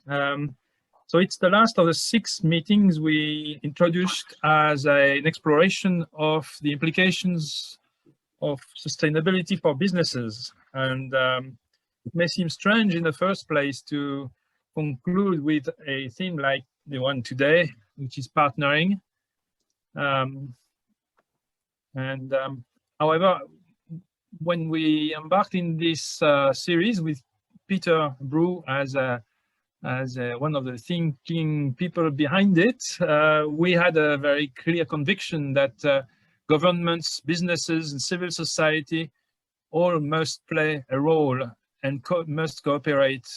So it's the last of the 6 meetings we introduced as an exploration of the implications of sustainability for businesses. And it may seem strange in the first place to conclude with a theme like the one today, which is partnering. However, when we embarked in this series with Peter Brew as one of the thinking people behind it, we had a very clear conviction that governments, businesses, and civil society all must play a role and must cooperate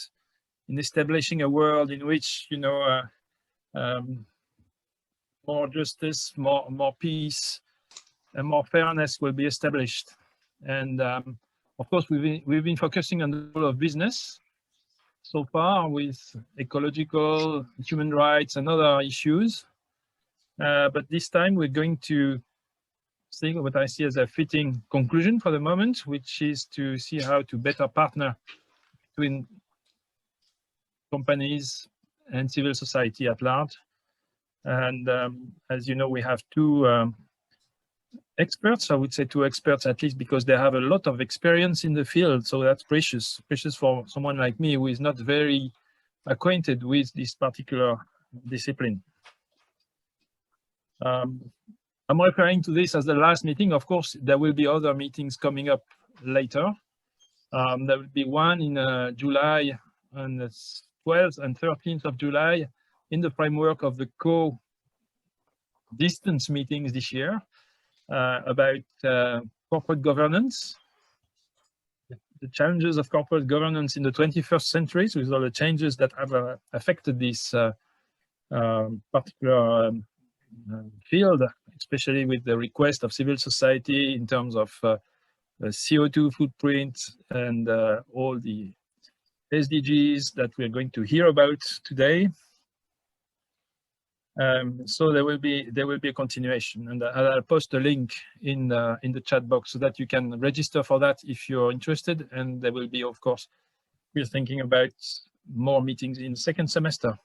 in establishing a world in which, you know, more justice, more peace, and more fairness will be established. And of course, we've been focusing on the role of business so far with ecological, human rights, and other issues. But this time we're going to see what I see as a fitting conclusion for the moment, which is to see how to better partner between companies and civil society at large. And as you know, we have 2 experts. I would say 2 experts at least, because they have a lot of experience in the field. So that's precious for someone like me who is not very acquainted with this particular discipline. I'm referring to this as the last meeting. Of course, there will be other meetings coming up later. There will be one in July, on the 12th and 13th of July, in the framework of the co-distance meetings this year, about corporate governance, the challenges of corporate governance in the 21st century, with all the changes that have affected this particular field, especially with the request of civil society in terms of CO2 footprint and all the SDGs that we're going to hear about today. So there will be a continuation, and I'll post a link in the chat box so that you can register for that if you're interested. And there will be, of course, we're thinking about more meetings in the second semester.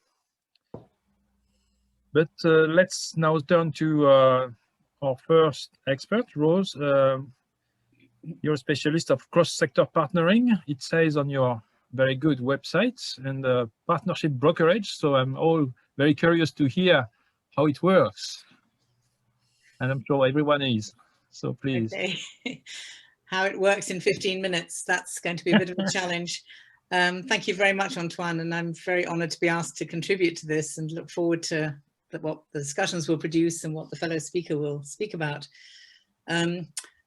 But let's now turn to our first expert, Ros. You're a specialist of cross-sector partnering. It says on your very good website, and partnership brokerage. So I'm all very curious to hear how it works. And I'm sure everyone is. So please. Okay. How it works in 15 minutes. That's going to be a bit of a challenge. Thank you very much, Antoine. And I'm very honored to be asked to contribute to this, and look forward to what the discussions will produce and what the fellow speaker will speak about.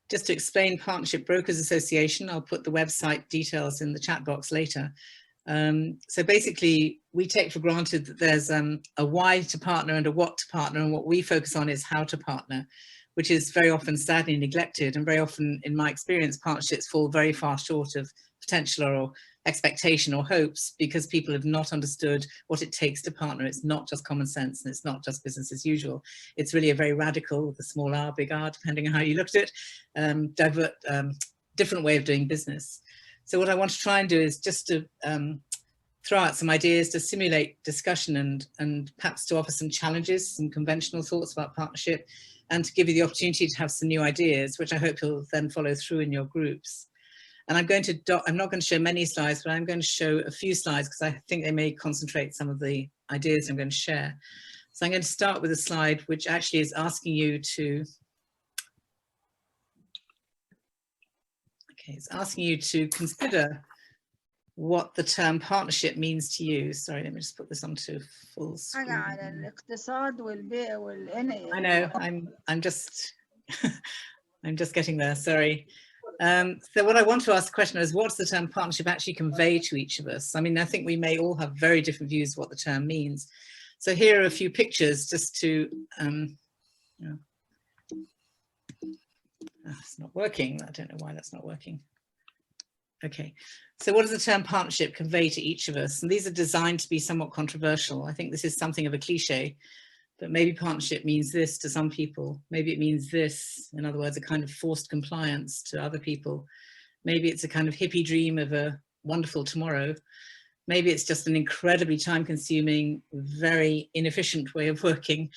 Just to explain Partnership Brokers Association, I'll put the website details in the chat box later. So basically, we take for granted that there's a why to partner and a what to partner, and what we focus on is how to partner, which is very often sadly neglected, and very often, in my experience, partnerships fall very far short of potential or expectation or hopes, because people have not understood what it takes to partner. It's not just common sense, and it's not just business as usual. It's really a very radical, with a small r, big R, depending on how you looked at it, different way of doing business. So what I want to try and do is just to throw out some ideas to simulate discussion, and perhaps to offer some challenges, some conventional thoughts about partnership, and to give you the opportunity to have some new ideas, which I hope you'll then follow through in your groups. And I'm not going to show many slides, but I'm going to show a few slides because I think they may concentrate some of the ideas I'm going to share. So I'm going to start with a slide which actually is asking you to, it's asking you to consider what the term partnership means to you. Sorry, let me just put this onto full screen. I know, I'm just I'm just getting there, sorry. So what I want to ask the question is, what does the term partnership actually convey to each of us? I mean, I think we may all have very different views of what the term means. So here are a few pictures just to, it's not working. I don't know why that's not working. Okay, so what does the term partnership convey to each of us? And these are designed to be somewhat controversial. I think this is something of a cliche, but maybe partnership means this to some people. Maybe it means this, in other words, a kind of forced compliance to other people. Maybe it's a kind of hippie dream of a wonderful tomorrow. Maybe it's just an incredibly time-consuming, very inefficient way of working.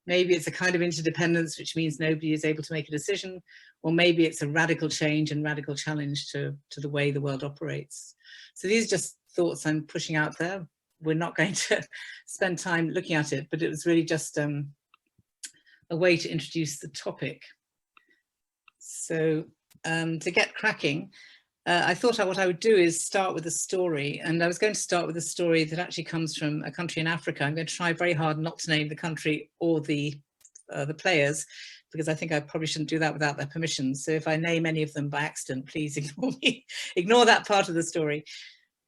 Maybe it's a kind of interdependence, which means nobody is able to make a decision, or maybe it's a radical change and radical challenge to the way the world operates. So these are just thoughts I'm pushing out there. We're not going to spend time looking at it, but it was really just a way to introduce the topic. So to get cracking, I thought what I would do is start with a story, and I was going to start with a story that actually comes from a country in Africa. I'm going to try very hard not to name the country or the players, because I think I probably shouldn't do that without their permission. So if I name any of them by accident, please ignore me, ignore that part of the story.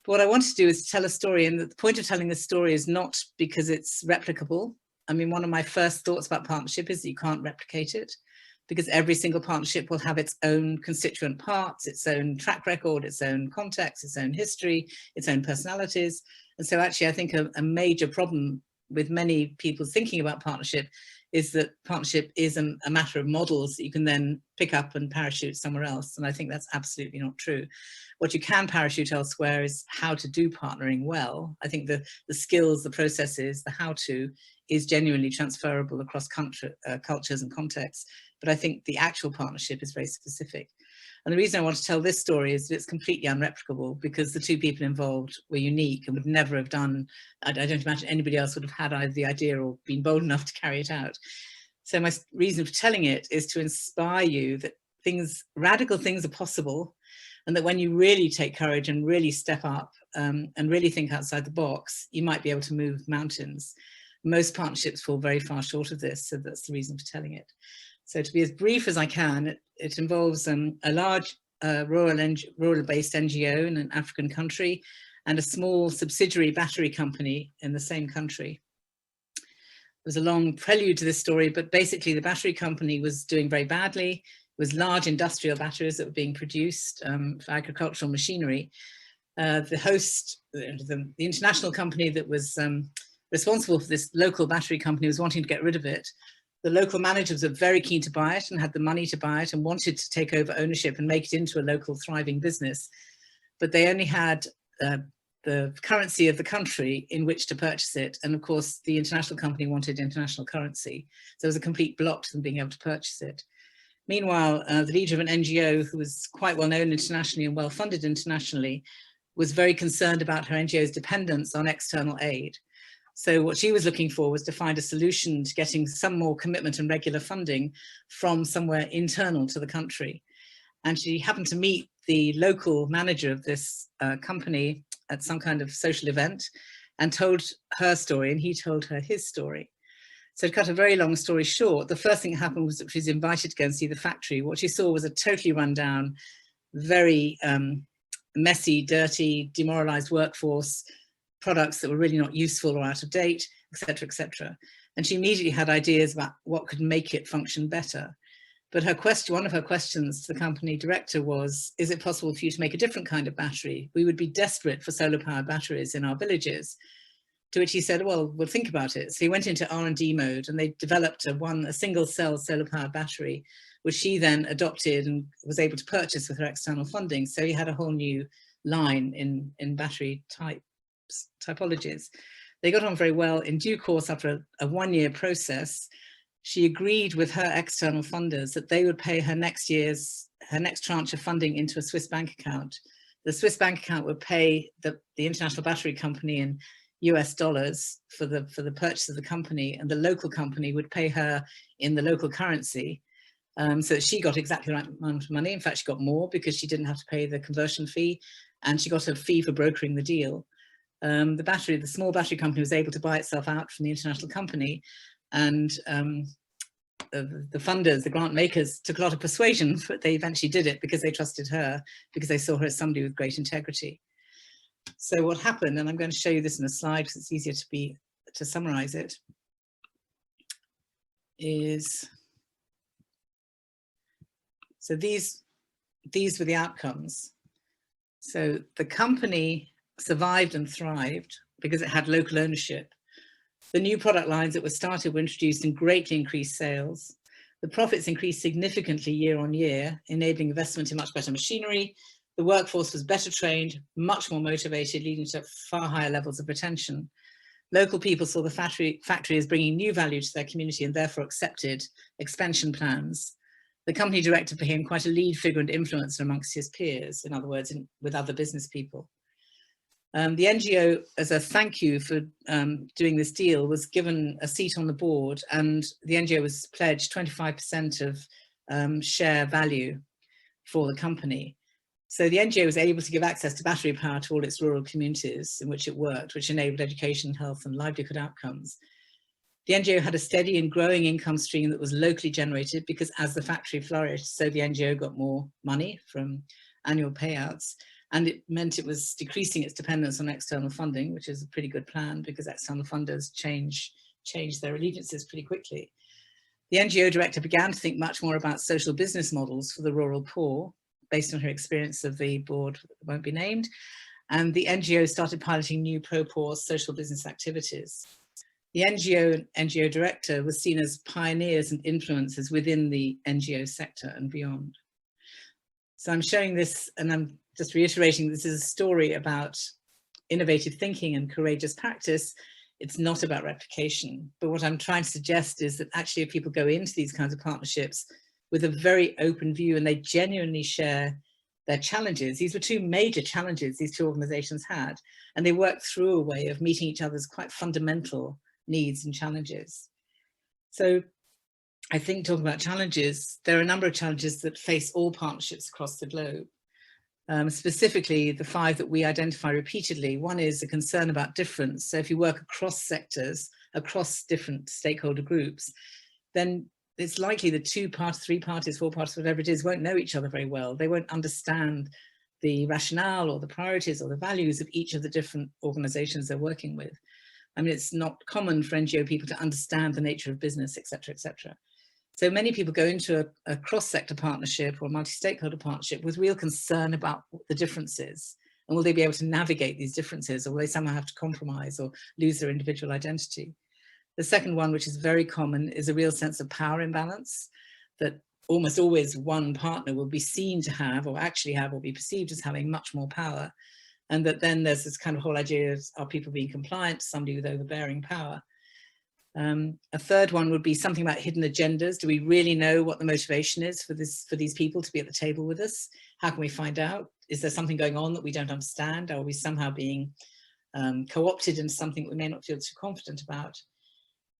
But what I want to do is tell a story, and the point of telling this story is not because it's replicable. I mean, one of my first thoughts about partnership is that you can't replicate it, because every single partnership will have its own constituent parts, its own track record, its own context, its own history, its own personalities. And so actually, I think a major problem with many people thinking about partnership is that partnership is a matter of models that you can then pick up and parachute somewhere else. And I think that's absolutely not true. What you can parachute elsewhere is how to do partnering well. I think the skills, the processes, the how-to is genuinely transferable across cultures and contexts. But I think the actual partnership is very specific. And the reason I want to tell this story is that it's completely unreplicable, because the two people involved were unique and would never have done, I don't imagine anybody else would have had either the idea or been bold enough to carry it out. So my reason for telling it is to inspire you that radical things are possible, and that when you really take courage and really step up and really think outside the box, you might be able to move mountains. Most partnerships fall very far short of this, so that's the reason for telling it. So to be as brief as I can, it involves a large rural-based NGO in an African country and a small subsidiary battery company in the same country. There's a long prelude to this story, but basically the battery company was doing very badly. It was large industrial batteries that were being produced for agricultural machinery. The host, the international company that was responsible for this local battery company, was wanting to get rid of it. The local managers were very keen to buy it and had the money to buy it and wanted to take over ownership and make it into a local thriving business. But they only had the currency of the country in which to purchase it. And of course, the international company wanted international currency. So there was a complete block to them being able to purchase it. Meanwhile, the leader of an NGO, who was quite well known internationally and well funded internationally, was very concerned about her NGO's dependence on external aid. So what she was looking for was to find a solution to getting some more commitment and regular funding from somewhere internal to the country. And she happened to meet the local manager of this company at some kind of social event and told her story, and he told her his story. So to cut a very long story short, the first thing that happened was that she was invited to go and see the factory. What she saw was a totally run down, very messy, dirty, demoralized workforce, products that were really not useful or out of date, etc., etc. And she immediately had ideas about what could make it function better. But one of her questions to the company director was, is it possible for you to make a different kind of battery? We would be desperate for solar powered batteries in our villages. To which he said, well, we'll think about it. So he went into R&D mode, and they developed a single cell solar powered battery, which she then adopted and was able to purchase with her external funding. So he had a whole new line in battery typologies. They got on very well. In due course, after a 1-year process, she agreed with her external funders that they would pay her next tranche of funding into a Swiss bank account. The Swiss bank account would pay the international battery company in US dollars for the purchase of the company, and the local company would pay her in the local currency. So that she got exactly the right amount of money. In fact, she got more because she didn't have to pay the conversion fee, and she got a fee for brokering the deal. The small battery company was able to buy itself out from the international company, and the funders, the grant makers, took a lot of persuasion, but they eventually did it because they trusted her, because they saw her as somebody with great integrity. So what happened, and I'm going to show you this in a slide because it's easier to summarize it, is, so these were the outcomes. So the company survived and thrived because it had local ownership. The new product lines that were started were introduced and greatly increased sales. The profits increased significantly year on year, enabling investment in much better machinery, The workforce was better trained, much more motivated, leading to far higher levels of retention. Local people saw the factory as bringing new value to their community and therefore accepted expansion plans. The company director became quite a lead figure and influencer amongst his peers, in other words, with other business people. The NGO, as a thank you for doing this deal, was given a seat on the board, and the NGO was pledged 25% of share value for the company. So the NGO was able to give access to battery power to all its rural communities in which it worked, which enabled education, health, and livelihood outcomes. The NGO had a steady and growing income stream that was locally generated, because as the factory flourished, so the NGO got more money from annual payouts, and it meant it was decreasing its dependence on external funding, which is a pretty good plan because external funders change their allegiances pretty quickly. The NGO director began to think much more about social business models for the rural poor, based on her experience of the board that won't be named, and the NGO started piloting new pro-poor social business activities. The NGO director was seen as pioneers and influencers within the NGO sector and beyond. So I'm showing this, and I'm just reiterating, this is a story about innovative thinking and courageous practice. It's not about replication, but what I'm trying to suggest is that actually if people go into these kinds of partnerships with a very open view and they genuinely share their challenges. These were two major challenges these two organizations had, and they worked through a way of meeting each other's quite fundamental needs and challenges. So I think talking about challenges, there are a number of challenges that face all partnerships across the globe. Specifically, the 5 that we identify repeatedly. One is a concern about difference. So if you work across sectors, across different stakeholder groups, then it's likely that 2 parties, 3 parties, 4 parties, whatever it is, won't know each other very well. They won't understand the rationale or the priorities or the values of each of the different organizations they're working with. I mean, it's not common for NGO people to understand the nature of business, et cetera, et cetera. So many people go into a cross-sector partnership or multi-stakeholder partnership with real concern about the differences. And will they be able to navigate these differences, or will they somehow have to compromise or lose their individual identity? The second one, which is very common, is a real sense of power imbalance, that almost always one partner will be seen to have, or actually have, or be perceived as having much more power. And that then there's this kind of whole idea of, are people being compliant to somebody with overbearing power? A third one would be something about hidden agendas. Do we really know what the motivation is for these people to be at the table with us? How can we find out? Is there something going on that we don't understand? Are we somehow being co-opted into something that we may not feel too confident about?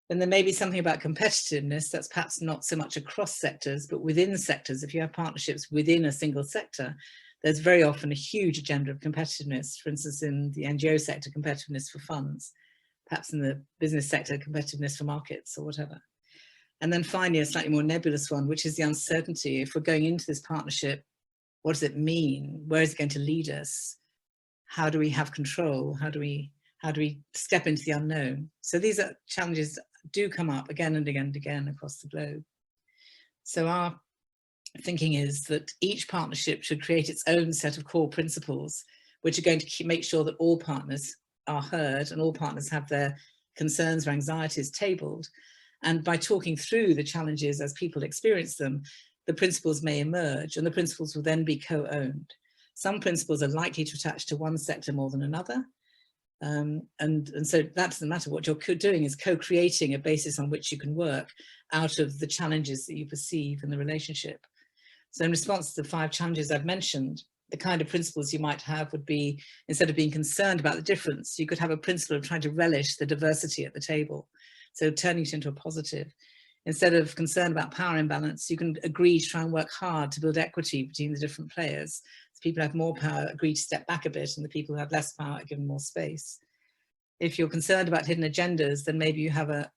Then there may be something about competitiveness that's perhaps not so much across sectors, but within sectors. If you have partnerships within a single sector, there's very often a huge agenda of competitiveness. For instance, in the NGO sector, competitiveness for funds, perhaps in the business sector, competitiveness for markets or whatever. And then finally, a slightly more nebulous one, which is the uncertainty. If we're going into this partnership, what does it mean? Where is it going to lead us? How do we have control? How do we step into the unknown? So these are challenges that do come up again and again and again across the globe. So our thinking is that each partnership should create its own set of core principles, which are going to make sure that all partners are heard and all partners have their concerns or anxieties tabled. And by talking through the challenges as people experience them, the principles may emerge, and the principles will then be co-owned. Some principles are likely to attach to one sector more than another. And so that doesn't matter. What you're doing is co-creating a basis on which you can work out of the challenges that you perceive in the relationship. So in response to the 5 challenges I've mentioned, the kind of principles you might have would be, instead of being concerned about the difference, you could have a principle of trying to relish the diversity at the table. So turning it into a positive. Instead of concern about power imbalance, you can agree to try and work hard to build equity between the different players. So people who have more power agree to step back a bit, and the people who have less power are given more space. If you're concerned about hidden agendas, then maybe you have a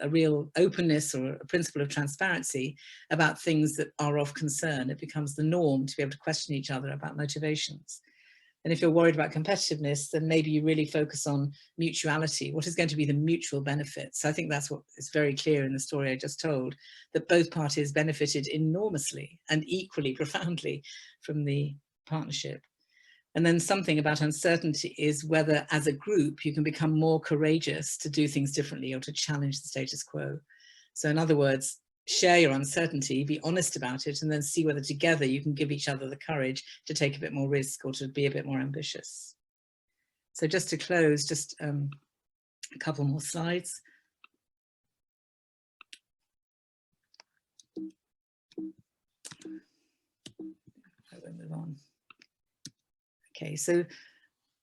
real openness or a principle of transparency about things that are of concern. It becomes the norm to be able to question each other about motivations. And if you're worried about competitiveness, then maybe you really focus on mutuality. What is going to be the mutual benefits? So I think that's what is very clear in the story I just told, that both parties benefited enormously and equally profoundly from the partnership. And then something about uncertainty is whether as a group you can become more courageous to do things differently or to challenge the status quo. So in other words, share your uncertainty, be honest about it, and then see whether together you can give each other the courage to take a bit more risk or to be a bit more ambitious. So just to close, just a couple more slides. I will move on. Okay, so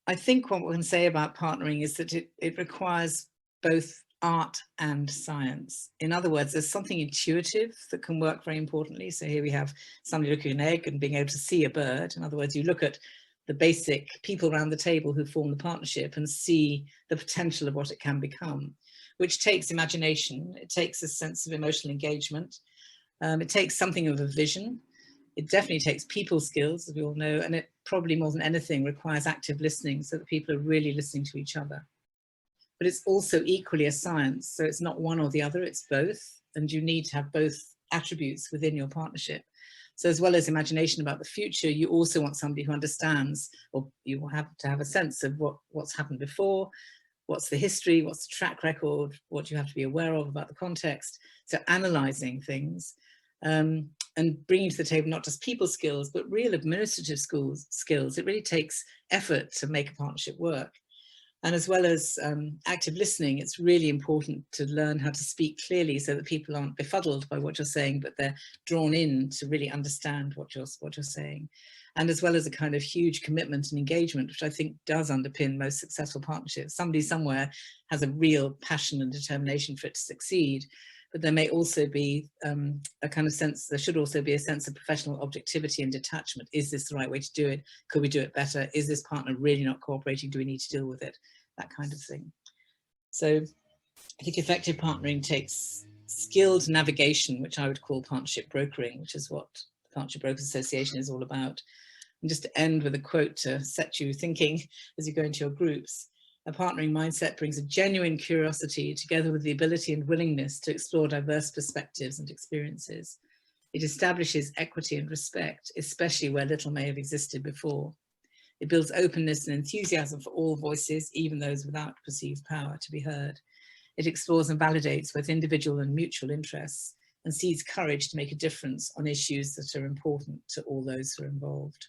I think what we can say about partnering is that it requires both art and science. In other words, there's something intuitive that can work very importantly. So here we have somebody looking at an egg and being able to see a bird. In other words, you look at the basic people around the table who form the partnership and see the potential of what it can become, which takes imagination. It takes a sense of emotional engagement. It takes something of a vision. It definitely takes people skills, as we all know, and it probably more than anything requires active listening so that people are really listening to each other. But it's also equally a science, so it's not one or the other, it's both, and you need to have both attributes within your partnership. So as well as imagination about the future, you also want somebody who understands, or you will have to have a sense of what's happened before, what's the history, what's the track record, what you have to be aware of about the context. So analysing things and bringing to the table not just people skills, but real administrative skills. It really takes effort to make a partnership work. And as well as active listening, it's really important to learn how to speak clearly so that people aren't befuddled by what you're saying, but they're drawn in to really understand what you're saying. And as well as a kind of huge commitment and engagement, which I think does underpin most successful partnerships. Somebody somewhere has a real passion and determination for it to succeed, but there may also be a kind of sense, there should also be a sense of professional objectivity and detachment. Is this the right way to do it? Could we do it better? Is this partner really not cooperating? Do we need to deal with it? That kind of thing. So I think effective partnering takes skilled navigation, which I would call partnership brokering, which is what the Partnership Brokers Association is all about. And just to end with a quote to set you thinking as you go into your groups. A partnering mindset brings a genuine curiosity together with the ability and willingness to explore diverse perspectives and experiences. It establishes equity and respect, especially where little may have existed before. It builds openness and enthusiasm for all voices, even those without perceived power to be heard. It explores and validates both individual and mutual interests and sees courage to make a difference on issues that are important to all those who are involved.